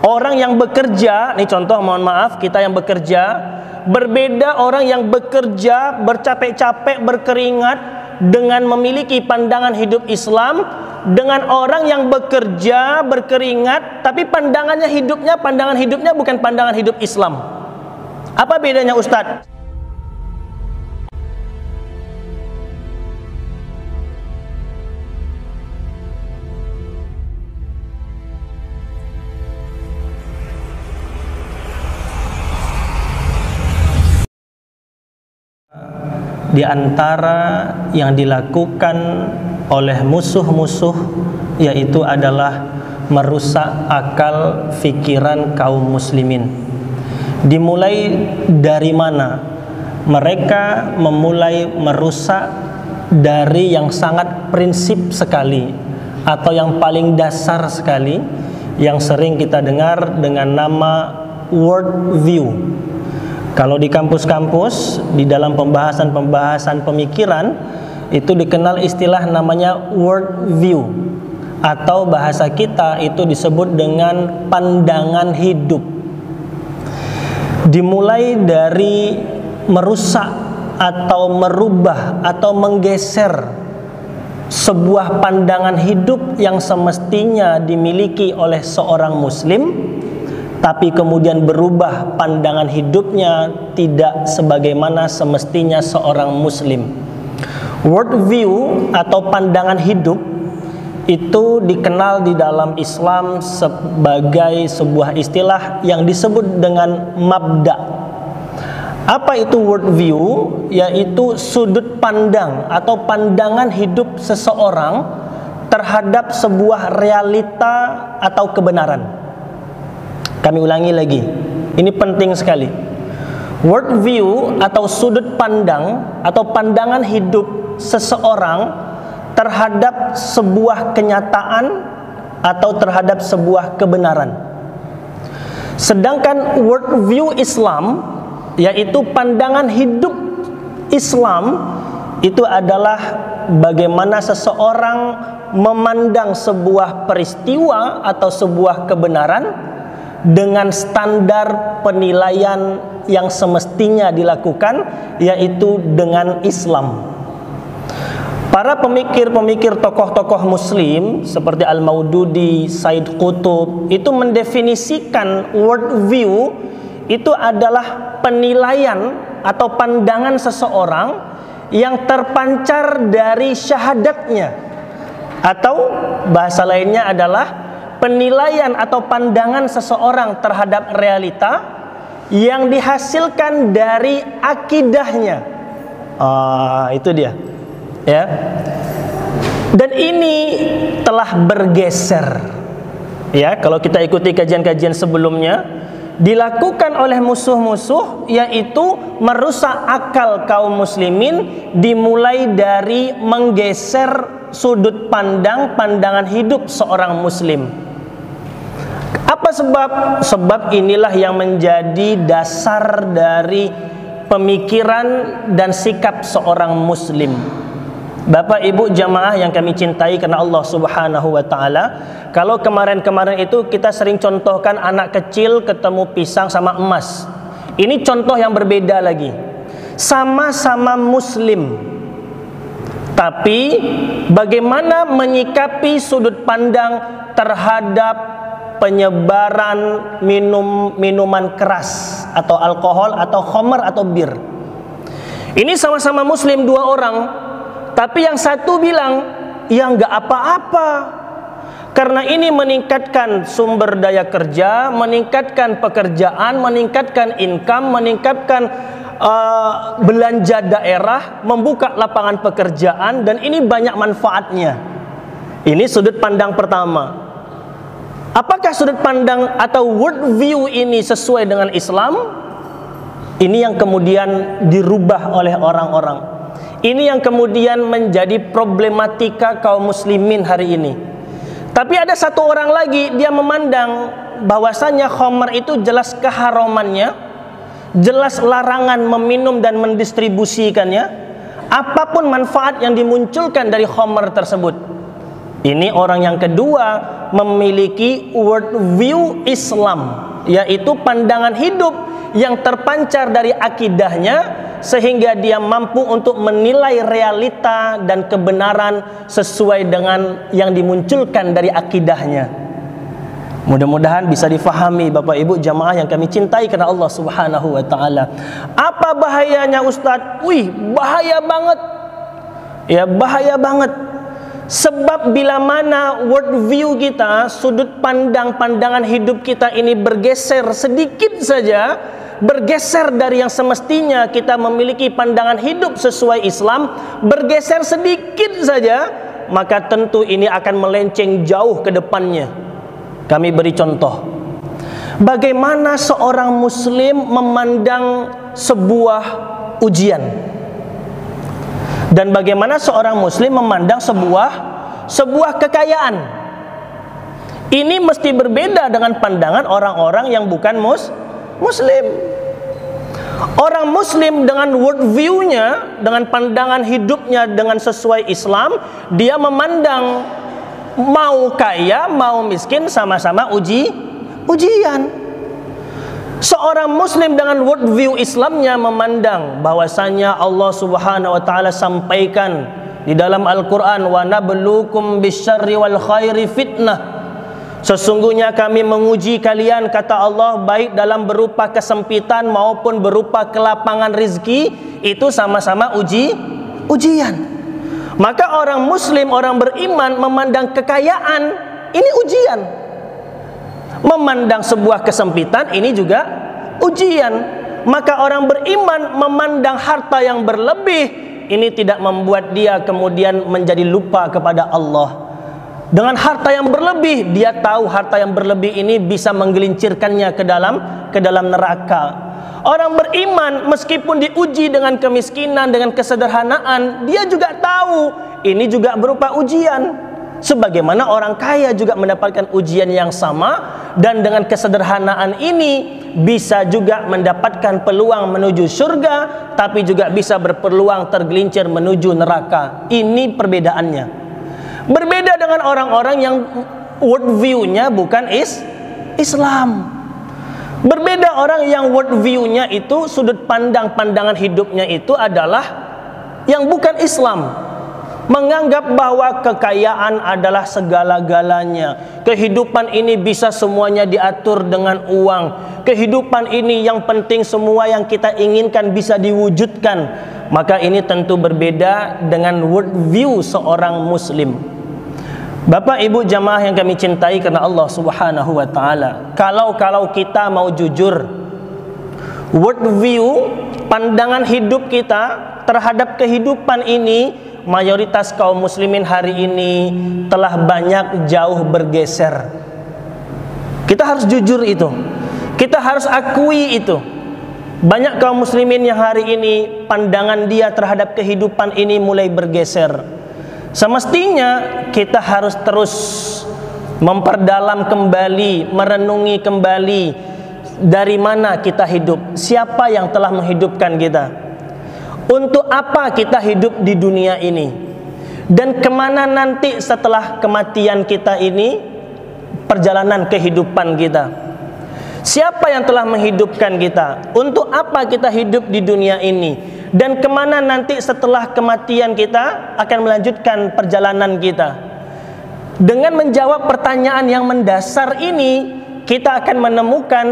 Orang yang bekerja, ini contoh, mohon maaf, kita yang bekerja, berbeda orang yang bekerja, bercapek-capek, berkeringat dengan memiliki pandangan hidup Islam, dengan orang yang bekerja, berkeringat, tapi pandangan hidupnya bukan pandangan hidup Islam. Apa bedanya, Ustadz? Di antara yang dilakukan oleh musuh-musuh yaitu adalah merusak akal fikiran kaum muslimin. Dimulai dari mana? Mereka memulai merusak dari yang sangat prinsip sekali atau yang paling dasar sekali, yang sering kita dengar dengan nama world view. Kalau di kampus-kampus, di dalam pembahasan pemikiran, itu dikenal istilah namanya world view, atau bahasa kita itu disebut dengan pandangan hidup. Dimulai dari merusak atau merubah atau menggeser sebuah pandangan hidup yang semestinya dimiliki oleh seorang muslim, tapi kemudian berubah pandangan hidupnya tidak sebagaimana semestinya seorang muslim. World view atau pandangan hidup itu dikenal di dalam Islam sebagai sebuah istilah yang disebut dengan mabda. Apa itu world view? Yaitu sudut pandang atau pandangan hidup seseorang terhadap sebuah realita atau kebenaran. Kami ulangi lagi, ini penting sekali. World view atau sudut pandang atau pandangan hidup seseorang terhadap sebuah kenyataan atau terhadap sebuah kebenaran. Sedangkan world view Islam, yaitu pandangan hidup Islam, itu adalah bagaimana seseorang memandang sebuah peristiwa atau sebuah kebenaran dengan standar penilaian yang semestinya dilakukan, yaitu dengan Islam. Para pemikir-pemikir tokoh-tokoh muslim seperti Al-Maududi, Said Qutb itu mendefinisikan world view itu adalah penilaian atau pandangan seseorang yang terpancar dari syahadatnya, atau bahasa lainnya adalah penilaian atau pandangan seseorang terhadap realita yang dihasilkan dari akidahnya. Itu dia, ya. Dan ini telah bergeser, ya. Kalau kita ikuti kajian-kajian sebelumnya, dilakukan oleh musuh-musuh, yaitu merusak akal kaum muslimin, dimulai dari menggeser sudut pandang pandangan hidup seorang muslim. Apa sebab? Sebab inilah yang menjadi dasar dari pemikiran dan sikap seorang muslim. Bapak ibu jamaah yang kami cintai karena Allah subhanahu wa ta'ala, kalau kemarin-kemarin itu kita sering contohkan anak kecil ketemu pisang sama emas. Ini contoh yang berbeda lagi. Sama-sama muslim, tapi bagaimana menyikapi sudut pandang terhadap penyebaran minuman keras atau alkohol atau khamr atau bir. Ini sama-sama muslim dua orang, tapi yang satu bilang ya nggak apa-apa karena ini meningkatkan sumber daya kerja, meningkatkan pekerjaan, meningkatkan income, meningkatkan belanja daerah, membuka lapangan pekerjaan, dan ini banyak manfaatnya. Ini sudut pandang pertama. Apakah sudut pandang atau world view ini sesuai dengan Islam? Ini yang kemudian dirubah oleh orang-orang. Ini yang kemudian menjadi problematika kaum muslimin hari ini. Tapi ada satu orang lagi, dia memandang bahwasanya khamr itu jelas keharamannya, jelas larangan meminum dan mendistribusikannya, apapun manfaat yang dimunculkan dari khamr tersebut. Ini orang yang kedua memiliki worldview Islam, yaitu pandangan hidup yang terpancar dari akidahnya, sehingga dia mampu untuk menilai realita dan kebenaran sesuai dengan yang dimunculkan dari akidahnya. Mudah-mudahan bisa difahami Bapak Ibu jamaah yang kami cintai karena Allah Subhanahu wa taala. Apa bahayanya Ustadz? Wih, bahaya banget. Ya, bahaya banget. Sebab bila mana worldview kita, sudut pandang pandangan hidup kita ini bergeser sedikit saja, bergeser dari yang semestinya kita memiliki pandangan hidup sesuai Islam, bergeser sedikit saja, maka tentu ini akan melenceng jauh ke depannya. Kami beri contoh. Bagaimana seorang muslim memandang sebuah ujian, dan bagaimana seorang muslim memandang sebuah kekayaan. Ini mesti berbeda dengan pandangan orang-orang yang bukan muslim. Orang muslim dengan worldview-nya, dengan pandangan hidupnya dengan sesuai Islam, dia memandang mau kaya, mau miskin sama-sama ujian. Seorang muslim dengan worldview Islamnya memandang bahwasanya Allah Subhanahu wa taala sampaikan di dalam Al-Qur'an, wa nabluukum bisyarri wal khairi fitnah. Sesungguhnya kami menguji kalian, kata Allah, baik dalam berupa kesempitan maupun berupa kelapangan rizki, itu sama-sama ujian. Maka orang muslim, orang beriman memandang kekayaan ini ujian. Memandang sebuah kesempitan ini juga ujian. Maka orang beriman memandang harta yang berlebih ini tidak membuat dia kemudian menjadi lupa kepada Allah. Dengan harta yang berlebih, dia tahu harta yang berlebih ini bisa menggelincirkannya ke dalam neraka. Orang beriman meskipun diuji dengan kemiskinan, dengan kesederhanaan, dia juga tahu ini juga berupa ujian. Sebagaimana orang kaya juga mendapatkan ujian yang sama, dan dengan kesederhanaan ini bisa juga mendapatkan peluang menuju surga, tapi juga bisa berpeluang tergelincir menuju neraka. Ini perbedaannya. Berbeda dengan orang-orang yang worldview-nya bukan Islam. Berbeda orang yang worldview-nya itu, sudut pandang pandangan hidupnya itu adalah yang bukan Islam. Menganggap bahwa kekayaan adalah segala-galanya. Kehidupan ini bisa semuanya diatur dengan uang. Kehidupan ini yang penting semua yang kita inginkan bisa diwujudkan. Maka ini tentu berbeda dengan worldview seorang muslim. Bapak Ibu jamaah yang kami cintai karena Allah Subhanahu wa taala, kalau kita mau jujur, worldview pandangan hidup kita terhadap kehidupan ini, mayoritas kaum muslimin hari ini telah banyak jauh bergeser. Kita harus jujur itu. Kita harus akui itu. Banyak kaum muslimin yang hari ini pandangan dia terhadap kehidupan ini mulai bergeser. Semestinya kita harus terus memperdalam kembali, merenungi kembali dari mana kita hidup, siapa yang telah menghidupkan kita, untuk apa kita hidup di dunia ini, dan kemana nanti setelah kematian kita ini perjalanan kehidupan kita. Siapa yang telah menghidupkan kita, untuk apa kita hidup di dunia ini, dan kemana nanti setelah kematian kita akan melanjutkan perjalanan kita. Dengan menjawab pertanyaan yang mendasar ini, kita akan menemukan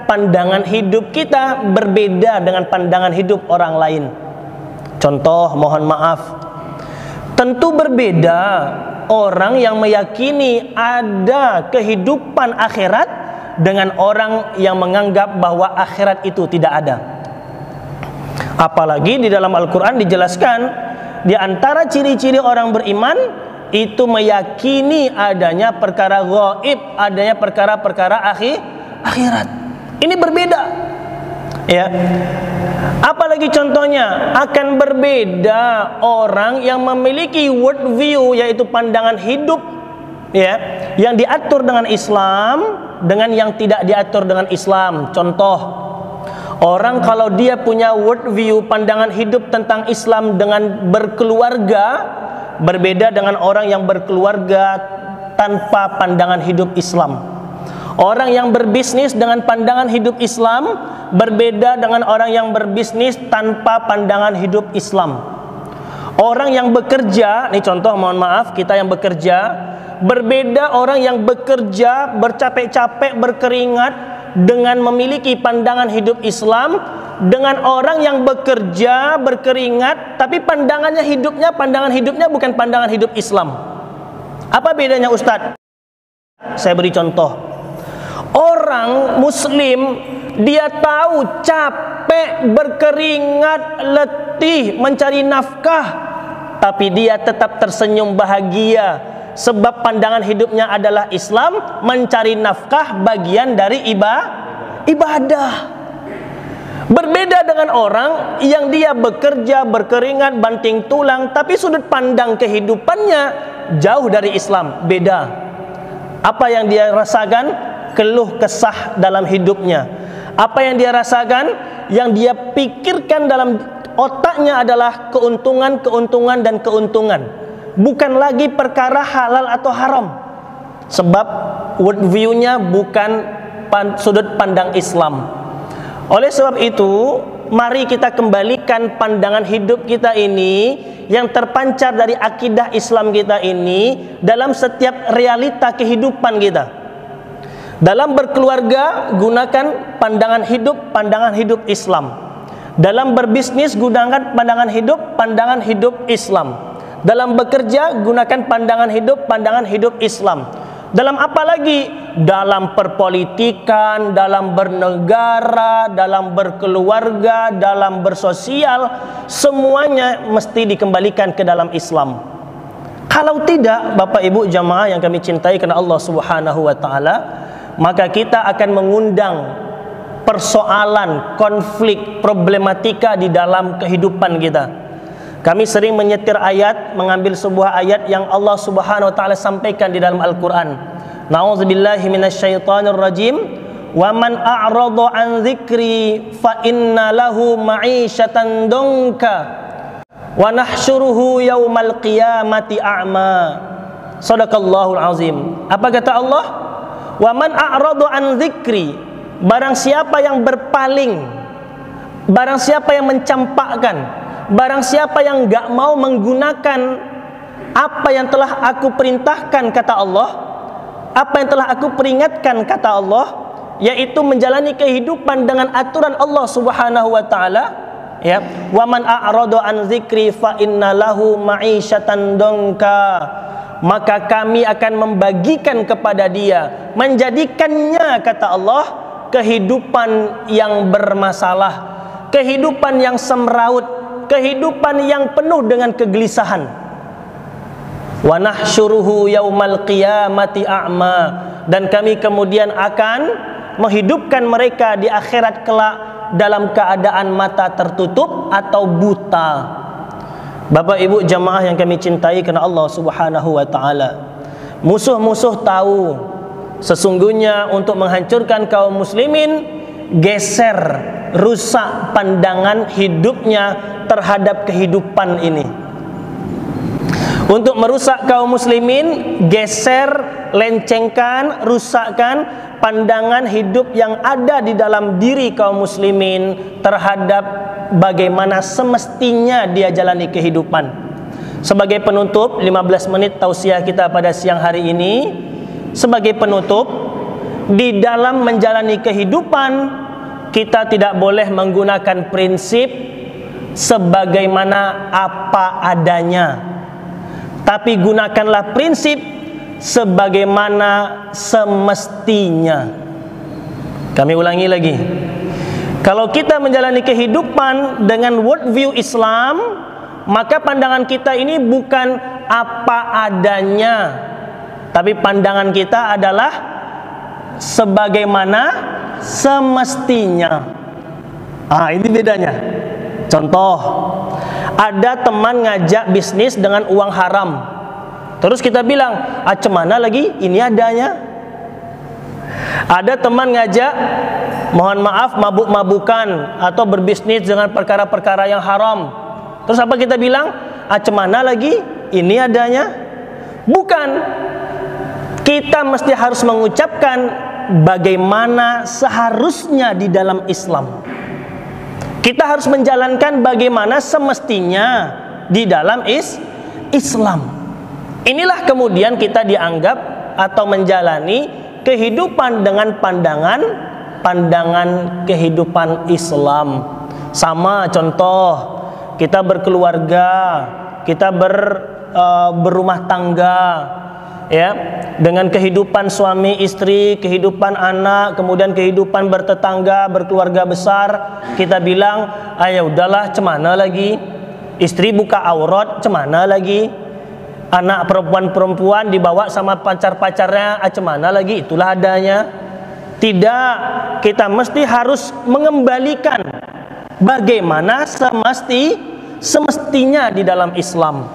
pandangan hidup kita berbeda dengan pandangan hidup orang lain. Contoh, mohon maaf, tentu berbeda orang yang meyakini ada kehidupan akhirat dengan orang yang menganggap bahwa akhirat itu tidak ada. Apalagi di dalam Al-Quran dijelaskan, di antara ciri-ciri orang beriman itu meyakini adanya perkara gaib, adanya perkara-perkara akhirat. Ini berbeda, ya. Apalagi contohnya, akan berbeda orang yang memiliki worldview, yaitu pandangan hidup, ya, yang diatur dengan Islam dengan yang tidak diatur dengan Islam. Contoh, orang kalau dia punya worldview pandangan hidup tentang Islam dengan berkeluarga, berbeda dengan orang yang berkeluarga tanpa pandangan hidup Islam. Orang yang berbisnis dengan pandangan hidup Islam berbeda dengan orang yang berbisnis tanpa pandangan hidup Islam. Orang yang bekerja, ini contoh, mohon maaf, kita yang bekerja, berbeda orang yang bekerja bercapek-capek berkeringat dengan memiliki pandangan hidup Islam dengan orang yang bekerja berkeringat tapi pandangan hidupnya bukan pandangan hidup Islam. Apa bedanya, Ustadz? Saya beri contoh. Orang muslim dia tahu capek, berkeringat, letih mencari nafkah, tapi dia tetap tersenyum bahagia sebab pandangan hidupnya adalah Islam. Mencari nafkah bagian dari ibadah. Berbeda dengan orang yang dia bekerja berkeringat banting tulang tapi sudut pandang kehidupannya jauh dari Islam. Beda. Apa yang dia rasakan? Keluh kesah dalam hidupnya. Apa yang dia rasakan? Yang dia pikirkan dalam otaknya adalah keuntungan dan keuntungan, bukan lagi perkara halal atau haram. Sebab worldview-nya bukan sudut pandang Islam. Oleh sebab itu, mari kita kembalikan pandangan hidup kita ini yang terpancar dari akidah Islam kita ini dalam setiap realita kehidupan kita. Dalam berkeluarga, gunakan pandangan hidup Islam. Dalam berbisnis, gunakan pandangan hidup Islam. Dalam bekerja, gunakan pandangan hidup Islam. Dalam apa lagi? Dalam perpolitikan, dalam bernegara, dalam berkeluarga, dalam bersosial, semuanya mesti dikembalikan ke dalam Islam. Kalau tidak, Bapak Ibu jamaah yang kami cintai karena Allah Subhanahu wa taala, maka kita akan mengundang persoalan, konflik, problematika di dalam kehidupan kita. Kami sering menyetir ayat, mengambil sebuah ayat yang Allah Subhanahu wa taala sampaikan di dalam Al-Qur'an. Na'udzubillahi minasyaitonir rajim. Wa man a'rada an dzikri fa inna lahu ma'isyatan donka wa nahsyuruhu yaumal qiyamati a'ma. Shadaqallahul azim. Apa kata Allah? Wa man a'rada an dzikri, barang siapa yang berpaling, barang siapa yang mencampakkan, barang siapa yang enggak mau menggunakan apa yang telah aku perintahkan, kata Allah, apa yang telah aku peringatkan, kata Allah, yaitu menjalani kehidupan dengan aturan Allah Subhanahu wa taala, ya. Wa man a'rada an dzikri fa inna lahu ma'isyatan donka, maka kami akan membagikan kepada dia, menjadikannya, kata Allah, kehidupan yang bermasalah, kehidupan yang semraut, kehidupan yang penuh dengan kegelisahan. Wa nahsyuruhu yaumal qiyamati a'ma, dan kami kemudian akan menghidupkan mereka di akhirat kelak dalam keadaan mata tertutup atau buta. Bapak Ibu jamaah yang kami cintai karena Allah Subhanahu wa taala, musuh-musuh tahu sesungguhnya untuk menghancurkan kaum muslimin, geser, rusak pandangan hidupnya terhadap kehidupan ini. Untuk merusak kaum muslimin, geser, lencengkan, rusakkan pandangan hidup yang ada di dalam diri kaum muslimin terhadap bagaimana semestinya dia jalani kehidupan. Sebagai penutup, 15 menit tausiah kita pada siang hari ini. Sebagai penutup, di dalam menjalani kehidupan, kita tidak boleh menggunakan prinsip sebagaimana apa adanya, tapi gunakanlah prinsip sebagaimana semestinya. Kami ulangi lagi. Kalau kita menjalani kehidupan dengan worldview Islam, maka pandangan kita ini bukan apa adanya, tapi pandangan kita adalah sebagaimana semestinya. Ini bedanya. Contoh, ada teman ngajak bisnis dengan uang haram, terus kita bilang, cemana lagi, ini adanya. Ada teman ngajak, mohon maaf, mabuk-mabukan atau berbisnis dengan perkara-perkara yang haram, terus apa kita bilang, cemana lagi, ini adanya? Bukan. Kita mesti harus mengucapkan bagaimana seharusnya di dalam Islam. Kita harus menjalankan bagaimana semestinya di dalam Islam. Inilah kemudian kita dianggap atau menjalani kehidupan dengan pandangan kehidupan Islam. Sama contoh, kita berkeluarga, kita berumah tangga, ya, dengan kehidupan suami istri, kehidupan anak, kemudian kehidupan bertetangga, berkeluarga besar. Kita bilang, ayo udahlah, cemana lagi, istri buka aurat, cemana lagi, anak perempuan dibawa sama pacar-pacarnya, cemana lagi, itulah adanya. Tidak, kita mesti harus mengembalikan bagaimana semestinya di dalam Islam.